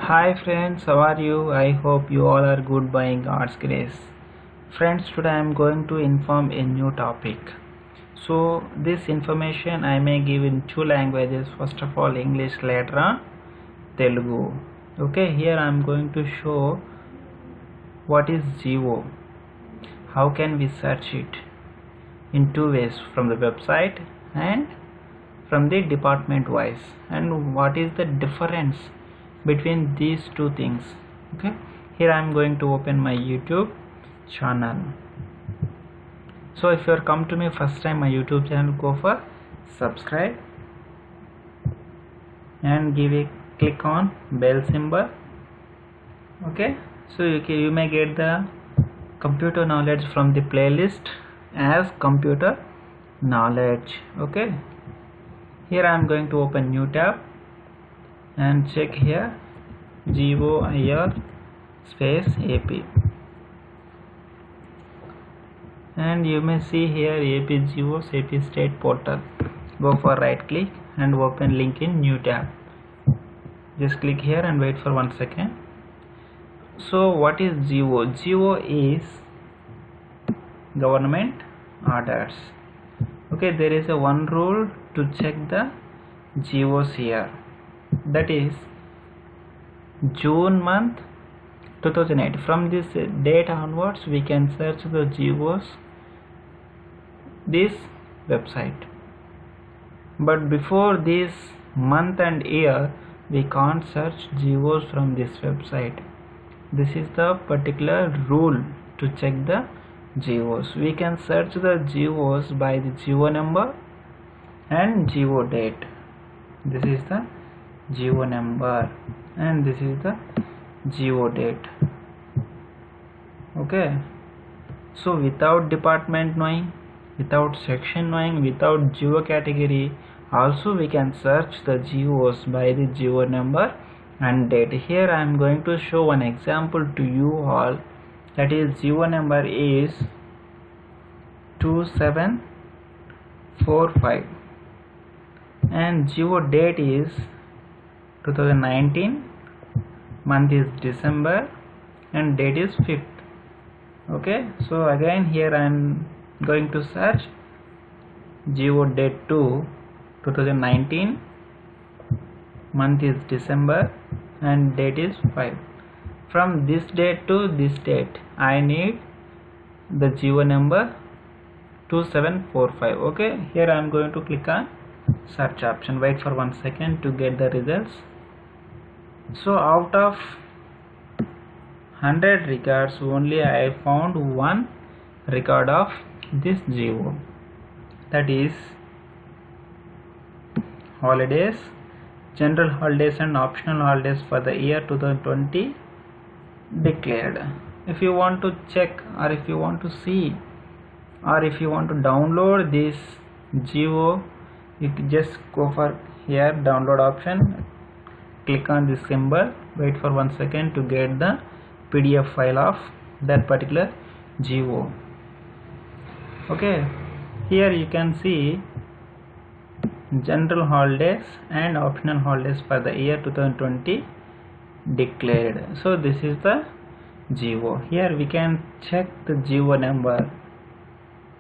Hi friends, how are you? I hope you all are good by God's grace. Friends, today I am going to inform a new topic. So this information I may give in two languages. First of all English, later on Telugu. Okay, here I am going to show what is Geo. How can we search it? In two ways, from the website and from the department wise, and what is the difference between these two things. Okay, here I am going to open my YouTube channel. So if you are come to me first time my YouTube channel, go for subscribe and give a click on bell symbol. Okay, so you may get the computer knowledge from the playlist as computer knowledge. Okay, here I am going to open new tab and check here GOIR space AP, and you may see here AP Geos AP state portal. Go for right click and open link in new tab. Just click here and wait for 1 second. So what is Geo? Geo is government orders. Okay, there is a one rule to check the Geos here, that is June month 2008. From this date onwards we can search the Geos this website, but before this month and year we can't search Geos from this website. This is the particular rule to check the Geos. We can search the Geos by the Geo number and Geo date. This is the Geo number and this is the Geo date. Okay, so without department knowing, without section knowing, without Geo category, also we can search the Geos by the Geo number and date. Here I am going to show one example to you all, that is Geo number is 2745 and Geo date is 2019, month is December and date is 5th. Okay, so again here I am going to search Geo date to 2019, month is December and date is 5. From this date to this date I need the Geo number 2745. Okay, here I am going to click on search option. Wait for 1 second to get the results. So out of 100 records only I found one record of this Geo, that is holidays, general holidays and optional holidays for the year 2020 declared. If you want to check, or if you want to see, or if you want to download this Geo, you can just go for here download option, click on this symbol, wait for 1 second to get the PDF file of that particular Geo. Okay, here you can see general holidays and optional holidays for the year 2020 declared. So this is the Geo. Here we can check the Geo number,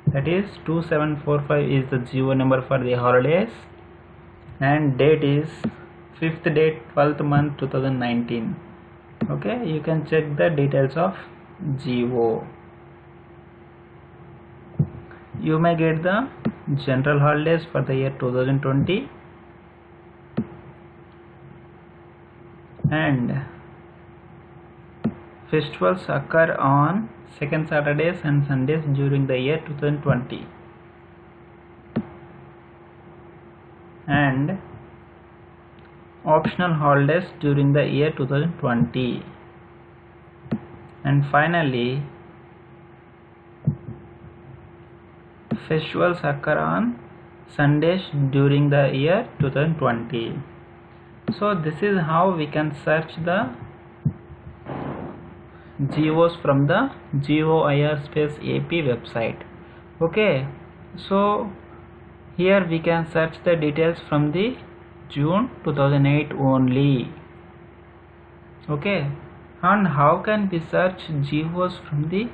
that is 2745 is the Geo number for the holidays and date is 5th date 12th month 2019. Okay, you can check the details of Geo. You may get the general holidays for the year 2020 and festivals occur on second Saturdays and Sundays during the year 2020 and optional holidays during the year 2020, and finally festivals occur on Sundays during the year 2020. So this is how we can search the Geos from the GOIR space AP website. Okay, so here we can search the details from the June 2008 only. Okay, and how can we search GOs from the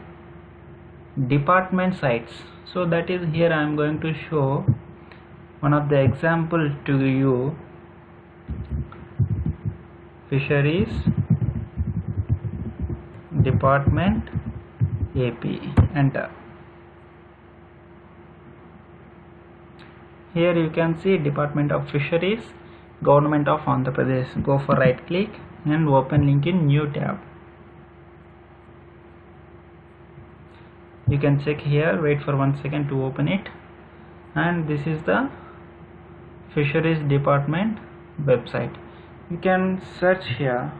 department sites? So that is, here I am going to show one of the example to you. Fisheries Department AP, enter. Here you can see Department of Fisheries, Government of Andhra Pradesh. Go for right click and open link in new tab. You can check here, wait for 1 second to open it, and this is the Fisheries Department website. You can search here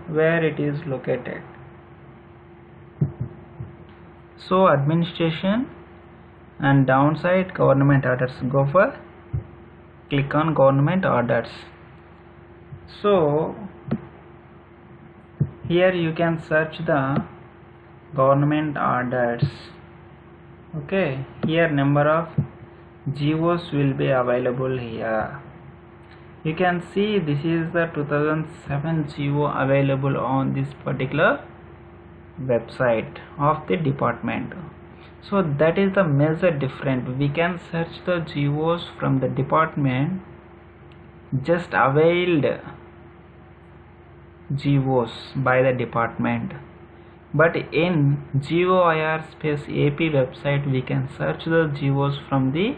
where it is located. So administration and downside government orders. Go for click on government orders. So here you can search the government orders. Okay, here number of GOs will be available here. You can see this is the 2007 GO available on this particular website of the department. So that is the major difference. We can search the GOs from the department, just availed GOs by the department, but in GOIR space AP website we can search the GOs from the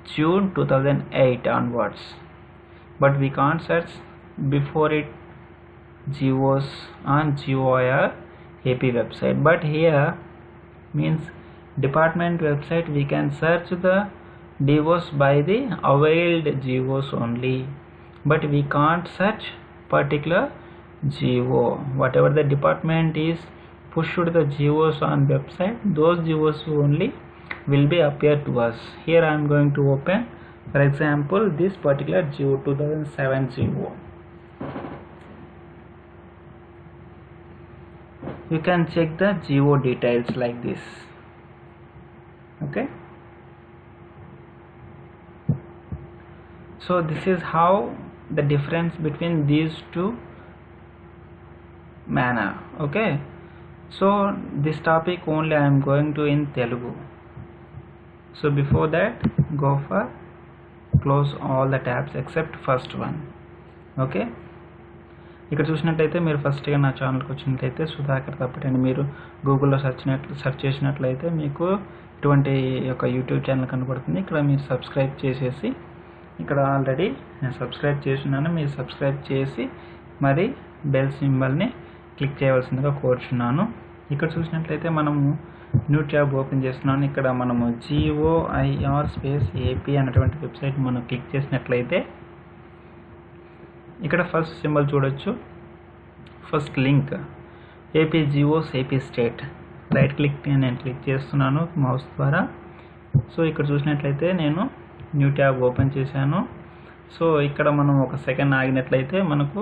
June 2008 onwards, but we can't search before it GOs on GOIR AP website. But here means department website we can search the GOs by the availed GOs only, but we can't search particular GO. Whatever the department is pushed the GOs on website, those GOs only will be appear to us. Here I am going to open, for example, this particular GO, 2007 GO. You can check the GO details like this. Okay, so this is how the difference between these two manner. Okay, so this topic only I am going to in Telugu. So before that, go for close all the tabs except first one. Okay, ఇక్కడ చూసినట్లయితే మీరు ఫస్ట్గా నా ఛానల్కి వచ్చినట్లయితే సుధాకర్ తప్పటి అని మీరు గూగుల్లో సెర్చ్ చేసినట్లయితే మీకు ఇటువంటి ఒక యూట్యూబ్ ఛానల్ కనబడుతుంది. ఇక్కడ మీరు సబ్స్క్రైబ్ చేసేసి, ఇక్కడ ఆల్రెడీ నేను సబ్స్క్రైబ్ చేస్తున్నాను, మీరు సబ్స్క్రైబ్ చేసి మరి బెల్ సింబల్ని క్లిక్ చేయవలసిందిగా కోరుచున్నాను. ఇక్కడ చూసినట్లయితే మనము న్యూ ట్యాబ్ ఓపెన్ చేస్తున్నాను. ఇక్కడ మనము GOIR స్పేస్ AP అనేటువంటి వెబ్సైట్ మనం క్లిక్ చేసినట్లయితే ఇక్కడ ఫస్ట్ సింబల్ చూడొచ్చు, first link AP GOs AP state. Right click నేను క్లిక్ చేస్తున్నాను మౌస్ ద్వారా. సో ఇక్కడ చూసినట్లయితే నేను న్యూ ట్యాబ్ ఓపెన్ చేశాను. సో ఇక్కడ మనం ఒక సెకండ్ ఆగినట్లయితే మనకు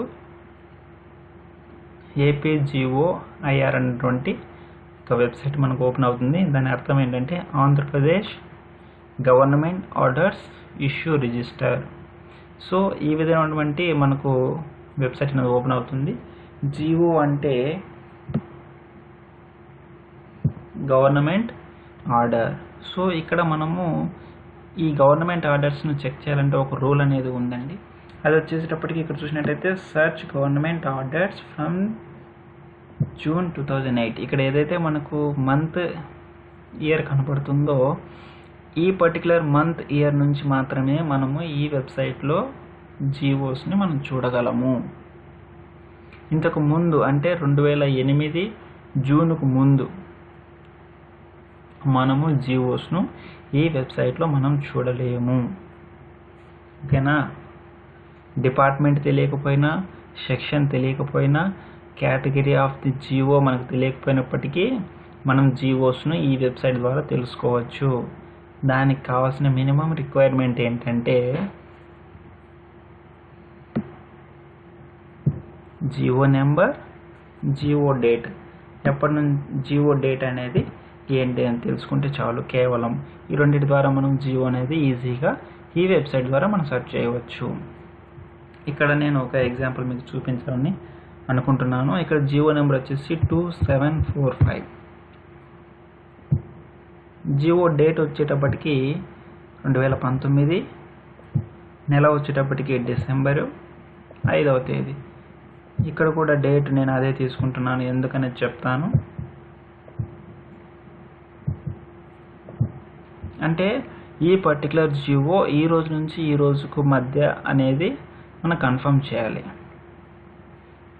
AP GOIR అనేటువంటి ఒక వెబ్సైట్ మనకు ఓపెన్ అవుతుంది. దాని అర్థం ఏంటంటే Andhra Pradesh government orders issue register. So ఈ విధమైనటువంటి మనకు వెబ్సైట్ అనేది ఓపెన్ అవుతుంది. GO అంటే గవర్నమెంట్ ఆర్డర్. సో ఇక్కడ మనము ఈ గవర్నమెంట్ ఆర్డర్స్ను చెక్ చేయాలంటే ఒక రూల్ అనేది ఉందండి. అది వచ్చేసేటప్పటికి ఇక్కడ చూసినట్టయితే search government orders from June 2008. ఇక్కడ ఏదైతే మనకు మంత్ ఇయర్ కనపడుతుందో ఈ పర్టికులర్ మంత్ ఇయర్ నుంచి మాత్రమే మనము ఈ వెబ్సైట్లో GOస్ని మనం చూడగలము. ఇంతకు ముందు అంటే 2008 జూన్కు ముందు మనము GOస్ను ఈ వెబ్సైట్లో మనం చూడలేము. ఓకేనా, డిపార్ట్మెంట్ తెలియకపోయినా, సెక్షన్ తెలియకపోయినా, కేటగిరీ ఆఫ్ ది GO మనకు తెలియకపోయినప్పటికీ మనం GOస్ను ఈ వెబ్సైట్ ద్వారా తెలుసుకోవచ్చు. దానికి కావాల్సిన మినిమం రిక్వైర్మెంట్ ఏంటంటే GO నెంబర్, GO డేట్. ఎప్పటి నుంచి GO డేట్ అనేది ఏంటి అని తెలుసుకుంటే చాలు. కేవలం ఈ రెండింటి ద్వారా మనం GO అనేది ఈజీగా ఈ వెబ్సైట్ ద్వారా మనం సెర్చ్ చేయవచ్చు. ఇక్కడ నేను ఒక ఎగ్జాంపుల్ మీకు చూపించాలని అనుకుంటున్నాను. ఇక్కడ జియో నెంబర్ వచ్చేసి 2745. జియో డేట్ వచ్చేటప్పటికి 2019, నెల వచ్చేటప్పటికి డిసెంబరు 5వ తేదీ. ఇక్కడ కూడా డేట్ నేను అదే తీసుకుంటున్నాను, ఎందుకనేది చెప్తాను. అంటే ఈ పర్టికులర్ జియో ఈ రోజు నుంచి ఈ రోజుకు మధ్య అనేది మనం కన్ఫర్మ్ చేయాలి.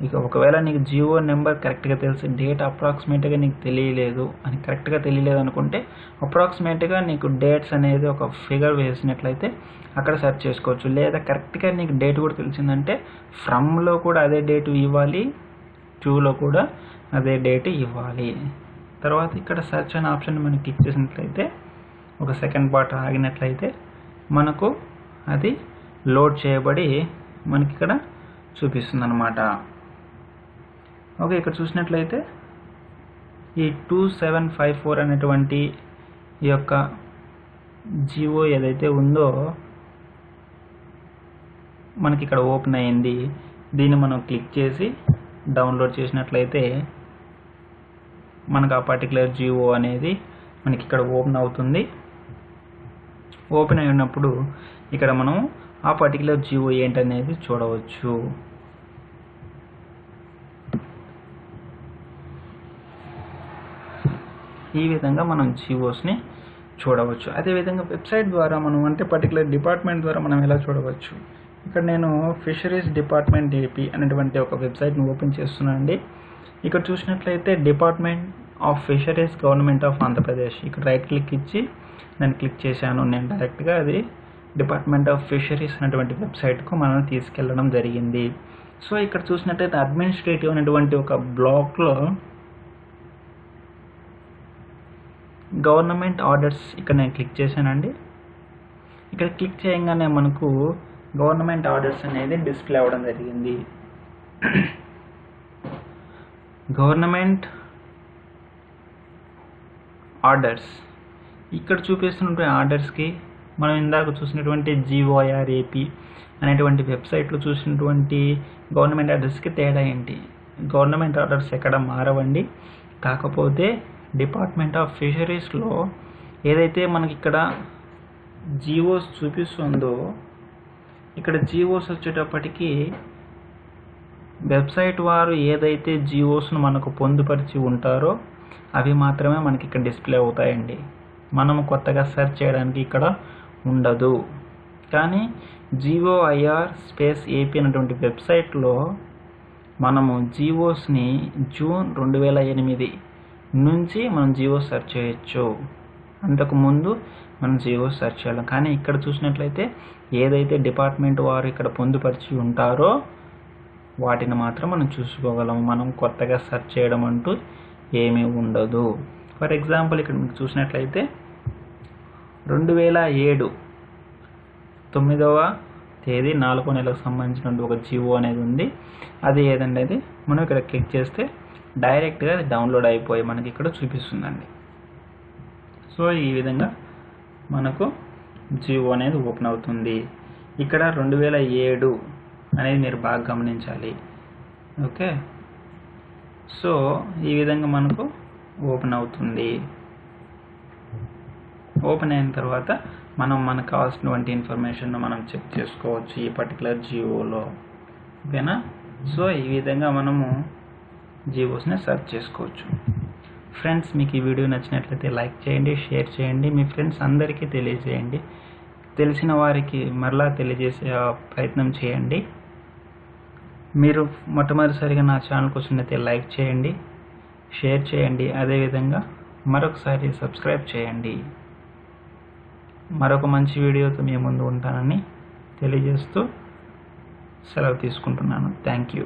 ఇక ఒకవేళ నీకు జియో నెంబర్ కరెక్ట్గా తెలిసి డేట్ అప్రాక్సిమేట్గా నీకు తెలియలేదు అని కరెక్ట్గా తెలియలేదు అనుకుంటే అప్రాక్సిమేట్గా నీకు డేట్స్ అనేది ఒక ఫిగర్ వేసినట్లయితే అక్కడ సెర్చ్ చేసుకోవచ్చు. లేదా కరెక్ట్గా నీకు డేట్ కూడా తెలిసిందంటే ఫ్రమ్లో కూడా అదే డేట్ ఇవ్వాలి, టూలో కూడా అదే డేట్ ఇవ్వాలి. తర్వాత ఇక్కడ సెర్చ్ అనే ఆప్షన్ మనం క్లిక్ చేసినట్లయితే ఒక సెకండ్ పాటు ఆగినట్లయితే మనకు అది లోడ్ చేయబడి మనకి ఇక్కడ చూపిస్తుంది అన్నమాట. ఓకే, ఇక్కడ చూసినట్లయితే ఈ 2754 అనేటువంటి ఈ యొక్క జియో ఏదైతే ఉందో మనకి ఇక్కడ ఓపెన్ అయింది. దీన్ని మనం క్లిక్ చేసి డౌన్లోడ్ చేసినట్లయితే మనకు ఆ పర్టికులర్ జియో అనేది మనకి ఇక్కడ ఓపెన్ అవుతుంది. ఓపెన్ అయినప్పుడు ఇక్కడ మనం ఆ పర్టికులర్ జియో ఏంటనేది చూడవచ్చు. ఈ విధంగా మనం జియోస్ని చూడవచ్చు. అదేవిధంగా వెబ్సైట్ ద్వారా మనం అంటే పర్టికులర్ డిపార్ట్మెంట్ ద్వారా మనం ఎలా చూడవచ్చు. ఇక్కడ నేను ఫిషరీస్ డిపార్ట్మెంట్ ఏపీ అనేటువంటి ఒక వెబ్సైట్ని ఓపెన్ చేస్తున్నాను అండి. ఇక్కడ చూసినట్లయితే department of fisheries government of Andhra Pradesh, ఇక్కడ రైట్ క్లిక్ ఇచ్చి నేను క్లిక్ చేశాను. నేను డైరెక్ట్గా అది డిపార్ట్మెంట్ ఆఫ్ ఫిషరీస్ అనేటువంటి వెబ్సైట్కు మనం తీసుకెళ్ళడం జరిగింది. సో ఇక్కడ చూసినట్లయితే అడ్మినిస్ట్రేటివ్ అనేటువంటి ఒక బ్లాక్లో గవర్నమెంట్ ఆర్డర్స్ ఇక్కడ నేను క్లిక్ చేశానండి. ఇక్కడ క్లిక్ చేయగానే మనకు గవర్నమెంట్ ఆర్డర్స్ అనేది డిస్ప్లే అవ్వడం జరిగింది. గవర్నమెంట్ ఆర్డర్స్ ఇక్కడ చూపిస్తున్నటువంటి ఆర్డర్స్కి మనం ఇందాక చూసినటువంటి GOIR-AP అనేటువంటి వెబ్సైట్లో చూసినటువంటి గవర్నమెంట్ ఆర్డర్స్కి తేడా ఏంటి? గవర్నమెంట్ ఆర్డర్స్ ఎక్కడ మారవండి, కాకపోతే డిపార్ట్మెంట్ ఆఫ్ ఫిషరీస్లో ఏదైతే మనకి ఇక్కడ జియోస్ చూపిస్తుందో ఇక్కడ జియోస్ వచ్చేటప్పటికి వెబ్సైట్ వారు ఏదైతే జియోస్ను మనకు పొందుపరిచి ఉంటారో అవి మాత్రమే మనకి ఇక్కడ డిస్ప్లే అవుతాయండి. మనము కొత్తగా సెర్చ్ చేయడానికి ఇక్కడ ఉండదు. కానీ GOIR-AP అనేటువంటి వెబ్సైట్లో మనము జియోస్ని జూన్ 2008 నుంచి మనం జియో సెర్చ్ చేయొచ్చు. అంతకుముందు మనం జియో సెర్చ్ చేయాలి. కానీ ఇక్కడ చూసినట్లయితే ఏదైతే డిపార్ట్మెంట్ వారు ఇక్కడ పొందుపరిచి ఉంటారో వాటిని మాత్రం మనం చూసుకోగలము. మనం కొత్తగా సెర్చ్ చేయడం అంటూ ఏమీ ఉండదు. ఫర్ ఎగ్జాంపుల్ ఇక్కడ మీకు చూసినట్లయితే 2007 9వ తేదీ 4వ నెలకు సంబంధించిన ఒక జియో అనేది ఉంది. అది ఏదండి, అది మనం ఇక్కడ క్లిక్ చేస్తే డైరెక్ట్గా డౌన్లోడ్ అయిపోయి మనకి ఇక్కడ చూపిస్తుందండి. సో ఈ విధంగా మనకు జియో అనేది ఓపెన్ అవుతుంది. ఇక్కడ 2007 అనేది మీరు బాగా గమనించాలి. ఓకే, సో ఈ విధంగా మనకు ఓపెన్ అవుతుంది. ఓపెన్ అయిన తర్వాత మనం మనకు కావాల్సినటువంటి ఇన్ఫర్మేషన్ మనం చెక్ చేసుకోవచ్చు ఈ పర్టికులర్ జియోలో. ఓకేనా? సో ఈ విధంగా మనము జియోస్ని సెర్చ్ చేసుకోవచ్చు. ఫ్రెండ్స్, మీకు ఈ వీడియో నచ్చినట్లయితే లైక్ చేయండి, షేర్ చేయండి, మీ ఫ్రెండ్స్ అందరికీ తెలియజేయండి. తెలిసిన వారికి మరలా తెలియజేసే ప్రయత్నం చేయండి. మీరు మొట్టమొదటిసారిగా నా ఛానల్కి వచ్చినట్లయితే లైక్ చేయండి, షేర్ చేయండి, అదేవిధంగా మరొకసారి సబ్స్క్రైబ్ చేయండి. మరొక మంచి వీడియోతో మీ ముందు ఉంటానని తెలియజేస్తూ సెలవు తీసుకుంటున్నాను. Thank you.